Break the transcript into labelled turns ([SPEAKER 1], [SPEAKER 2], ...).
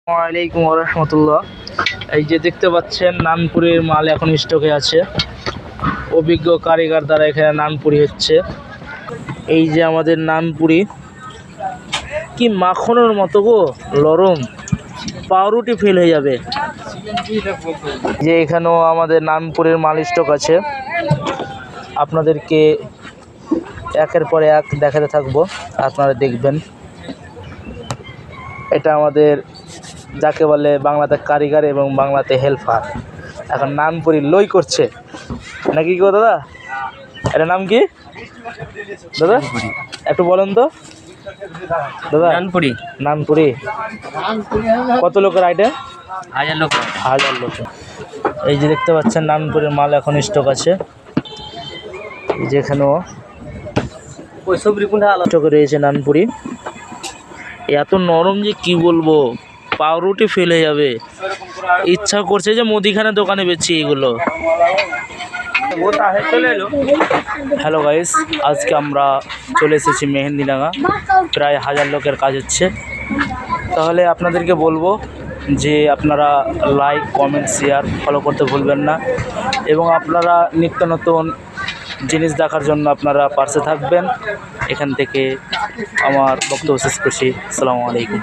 [SPEAKER 1] ওয়ালাইকুম রহমতুল্লাহ। এই যে দেখতে পাচ্ছেন নানপুরির মাল এখন স্টকে আছে। অভিজ্ঞ কারিগর দ্বারা এখানে নানপুরি হচ্ছে। এই যে আমাদের নানপুরি, কি মাখনের মতো গো, নরম, পাউরুটি ফিল হয়ে যাবে। যে এখানেও আমাদের নানপুরির মাল স্টক আছে, আপনাদেরকে একের পর এক দেখাতে থাকবো, আপনারা দেখবেন। এটা আমাদের যাকে বলে বাংলাতে কারিগর এবং বাংলাতে হেল্পার, এখন নানপুরি লই করছে নাকি গো দাদা? এটার নাম কি দাদা, একটু বলেন তো দাদা।
[SPEAKER 2] নানপুরি
[SPEAKER 1] নানপুরি কত লোকের আইটেম?
[SPEAKER 2] 1000 লোক।
[SPEAKER 1] 1000 লোক। এই যে দেখতে পাচ্ছেন নানপুরের মাল এখন স্টক আছে। যেখানেও স্টকে রয়েছে নানপুরি। এত নরম যে কি বলবো, পাউরুটি ফেল হয়ে যাবে। ইচ্ছা করছে যে মুদিখানা দোকানে বেচি এগুলো। হ্যালো গাইস, আজকে আমরা চলে এসেছি মেহেন্দিডাঙ্গা। প্রায় 1000 লোকের কাজ হচ্ছে। তাহলে আপনাদেরকে বলবো যে আপনারা লাইক, কমেন্ট, শেয়ার, ফলো করতে ভুলবেন না। এবং আপনারা নিত্য নতুন জিনিস দেখার জন্য আপনারা পাশে থাকবেন। এখান থেকে আমার বক্তব্য শেষ করছি। আসসালামু আলাইকুম।